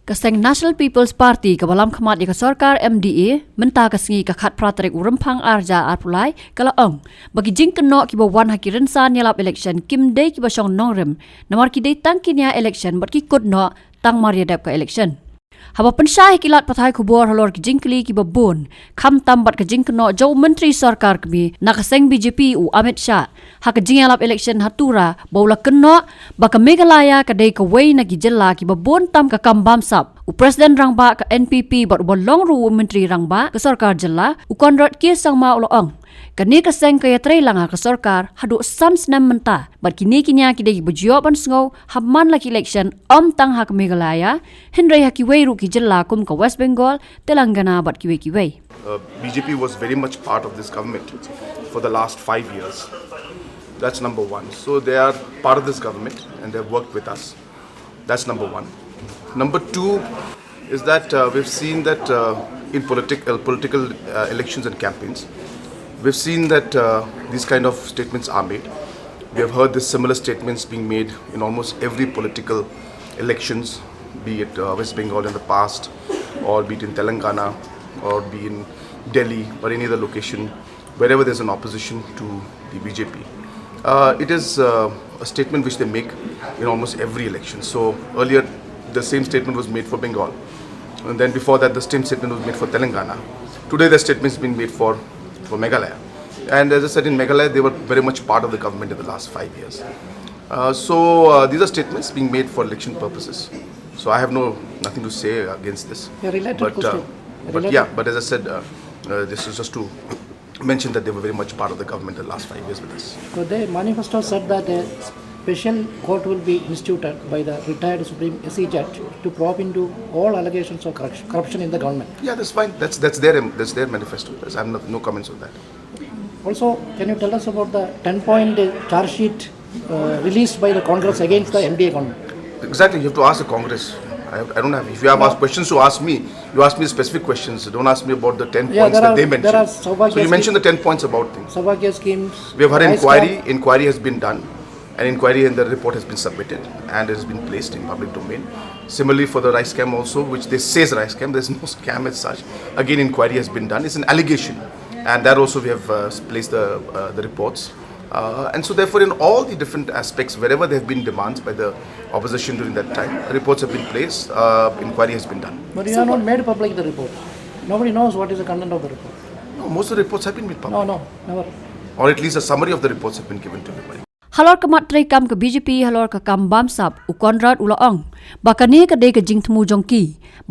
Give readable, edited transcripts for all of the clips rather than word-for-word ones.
Kaseng National People's Party kabalam khamat ya sarkar MDA menta kasengi kakhat pratrek urempang arja arpulai kalaong bagi jingkynnoh ki bawan hakiran san ïalap election kim dei ki basong nongrem namar ki dei tang kinya election bat ki kudno tang mariadap ka election haba pensyah kilat pathai khubor halor ki jingkli ki babun kham tambat ka jingkynnoh jau menteri sarkar kami nakaseng BJP u Amit Shah hak ïalap election hatura baula kenno baka Meghalaya kadei ka wei na ki jella ki babun tam ka kambam sap u Presiden Rangba ka NPP bat bolong ru menteri Rangba ke sarkar jella u Conrad Sangma uloong kani kaseng kaya trei langa ke sarkar hadu sans nam menta bat kini kinya ki dei berjawaban sngau hamman laki election om tang hak Meghalaya hindrai haki wei ru ki jella kum ka West Bengal Telangana bat ki wei BJP was very much part of this government for the last 5 years. That's number one. So they are part of this government and they've worked with us. That's number one. Number two is that we've seen that in political elections and campaigns, we've seen that these kind of statements are made. We have heard these similar statements being made in almost every political elections, be it West Bengal in the past, or be it in Telangana, or be in Delhi, or any other location, wherever there's an opposition to the BJP. It is a statement which they make in almost every election. So earlier, the same statement was made for Bengal. And then before that, the same statement was made for Telangana. Today, the statement is being made for Meghalaya. And as I said, in Meghalaya, they were very much part of the government in the last 5 years. So these are statements being made for election purposes. So I have nothing to say against this. But as I said, this is just to mention that they were very much part of the government in the last 5 years with us. So the manifesto said that a special court will be instituted by the retired Supreme SC judge to probe into all allegations of corruption in the government. Yeah, that's fine. That's their manifesto. I have no comments on that. Also, can you tell us about the 10-point charge sheet released by the Congress against the MDA government? Exactly. You have to ask the Congress. I don't have. If you have asked questions to ask me, you ask me specific questions. Don't ask me about the 10 points that they mentioned. So you mentioned the 10 points about things. Saubhagya schemes. We have had inquiry. Inquiry has been done. An inquiry and the report has been submitted and it has been placed in public domain. Similarly for the rice scam also, which they say is rice scam, there is no scam as such. Again, inquiry has been done. It's an allegation, and that also we have placed the reports. And so therefore, in all the different aspects, wherever there have been demands by the opposition during that time, reports have been placed, inquiry has been done. But you have not made public the report. Nobody knows what is the content of the report. No, most of the reports have been made public. No, never. Or at least a summary of the reports have been given to everybody. halor ka matray kam ka BJP halor ka kam bamsap u Conrad ulaong bakani ka de ka jingtmu jongki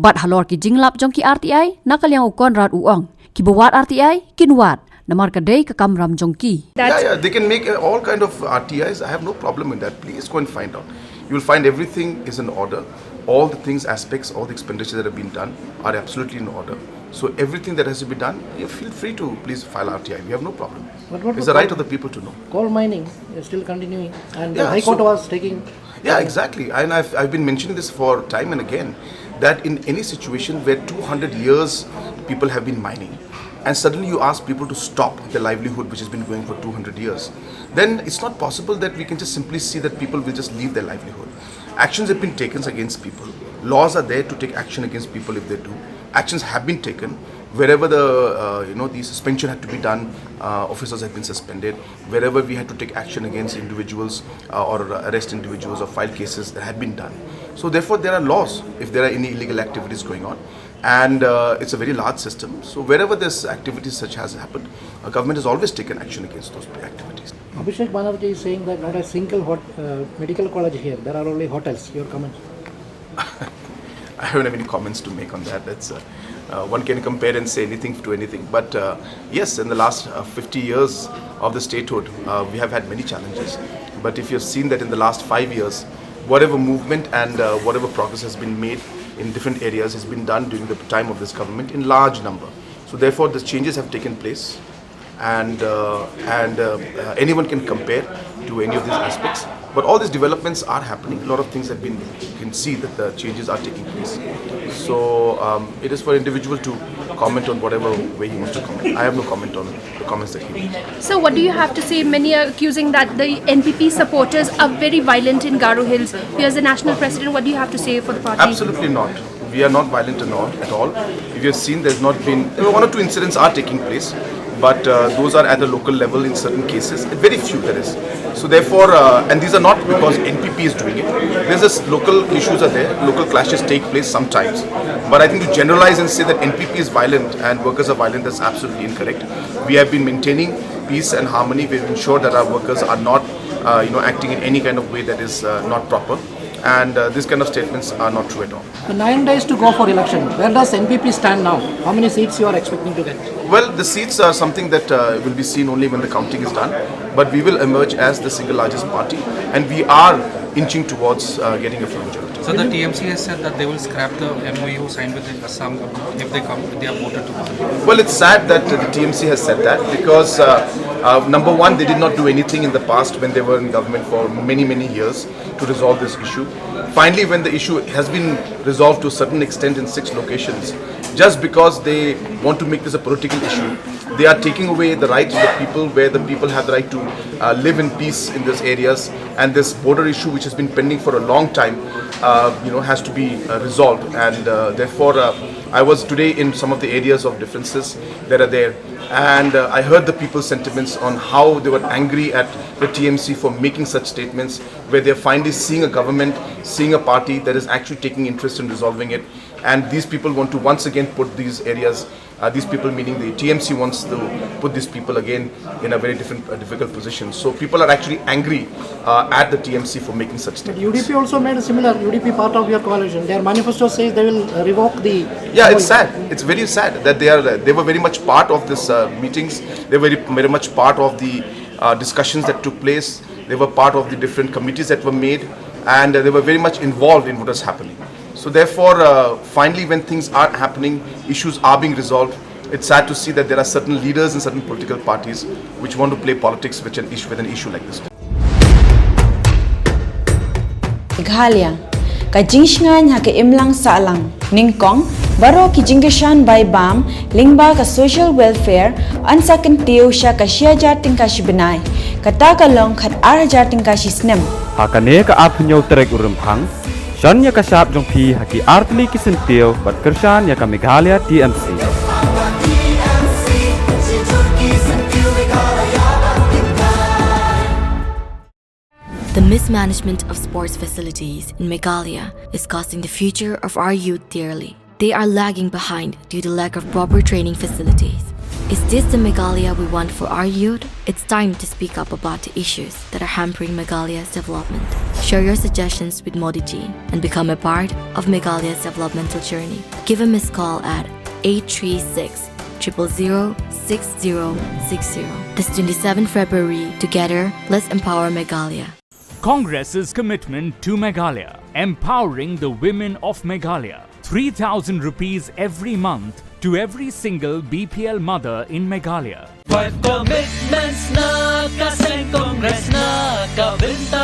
bat halor ki jinglap jongki RTI nakaliang u Conrad uong ki bawat RTI kinwat namar ka de ka kam ram jongki. Yeah, they can make all kind of RTIs. I have no problem in that. Please go and find out. You will find everything is in order. All the things, aspects, all the expenditure that have been done are absolutely in order. So everything that has to be done, you feel free to please file RTI. We have no problem. It's the right of the people to know. Coal mining is still continuing, and the High Court was taking. Yeah, exactly. And I've been mentioning this for time and again, that in any situation where 200 years people have been mining, and suddenly you ask people to stop their livelihood, which has been going for 200 years, then it's not possible that we can just simply see that people will just leave their livelihood. Actions have been taken against people. Laws are there to take action against people if they do. Actions have been taken. Wherever the suspension had to be done, officers have been suspended. Wherever we had to take action against individuals or arrest individuals or file cases, that have been done. So therefore, there are laws if there are any illegal activities going on. And it's a very large system. So wherever this activities such has happened, a government has always taken action against those activities. Abhishek Banerjee is saying that not a single medical college here. There are only hotels. Your comments? I don't have any comments to make on that. That's one can compare and say anything to anything. But yes, in the last 50 years of the statehood, we have had many challenges. But if you've seen that in the last 5 years, whatever movement and whatever progress has been made in different areas has been done during the time of this government in large number. So therefore, the changes have taken place, and anyone can compare to any of these aspects. But all these developments are happening. A lot of things have been, you can see that the changes are taking place. So it is for individual to comment on whatever way he wants to comment. I have no comment on the comments that he made. So what do you have to say? Many are accusing that the NPP supporters are very violent in Garo Hills. You as the national president, what do you have to say for the party? Absolutely not. We are not violent at all. If you have seen, there's not been, one or two incidents are taking place, but those are at the local level in certain cases. Very few there is. So therefore, and these are not because NPP is doing it. There's just local issues are there. Local clashes take place sometimes. But I think to generalize and say that NPP is violent and workers are violent, that's absolutely incorrect. We have been maintaining peace and harmony. We've ensured that our workers are not, acting in any kind of way that is not proper. And these kind of statements are not true at all. The 9 days to go for election. Where does NPP stand now? How many seats you are expecting to get? Well, the seats are something that will be seen only when the counting is done. But we will emerge as the single largest party, and we are inching towards getting a full majority. So the TMC has said that they will scrap the MOU signed with the Assam government if they are voted to parliament. Well, it's sad that the TMC has said that because number one, they did not do anything in the past when they were in government for many years to resolve this issue. Finally, when the issue has been resolved to a certain extent in 6 locations, just because they want to make this a political issue, they are taking away the rights of the people, where the people have the right to live in peace in these areas. And this border issue, which has been pending for a long time, has to be resolved. And therefore, I was today in some of the areas of differences that are there. And I heard the people's sentiments on how they were angry at the TMC for making such statements, where they're finally seeing a government, seeing a party that is actually taking interest in resolving it. And these people want to once again put these areas, these people meaning the TMC wants to put these people again in a very difficult position. So people are actually angry at the TMC for making such statements. UDP also made a similar, UDP part of your coalition. Their manifesto says they will revoke the... Yeah, it's sad. It's very sad that they were very much part of this meetings. They were very much part of the discussions that took place. They were part of the different committees that were made, and they were very much involved in what was happening. So therefore, finally when things are happening, issues are being resolved, it's sad to see that there are certain leaders in certain political parties which want to play politics with an issue like this. Meghalaya ka jingsngan ha ka imlang salang ningkong baro ki jingashan by bam lingba ka social welfare ansa kan tiu sha ka shia jating ka shibenai kata ka long khat ar jating ka shisnem hakane ka apnyo trek urumphang Shanya kasap jong pi haki artli kisentio bat kershan ya ka Meghalaya TMC. The mismanagement of sports facilities in Meghalaya is costing the future of our youth dearly. They are lagging behind due to lack of proper training facilities. Is this the Meghalaya we want for our youth? It's time to speak up about the issues that are hampering Meghalaya's development. Share your suggestions with Modi ji and become a part of Meghalaya's developmental journey. Give a missed call at 836 000 6060. This 27 February, together, let's empower Meghalaya. Congress's commitment to Meghalaya, empowering the women of Meghalaya. 3,000 rupees every month to every single BPL mother in Meghalaya. 5 commitments na kasing Congress na kabinta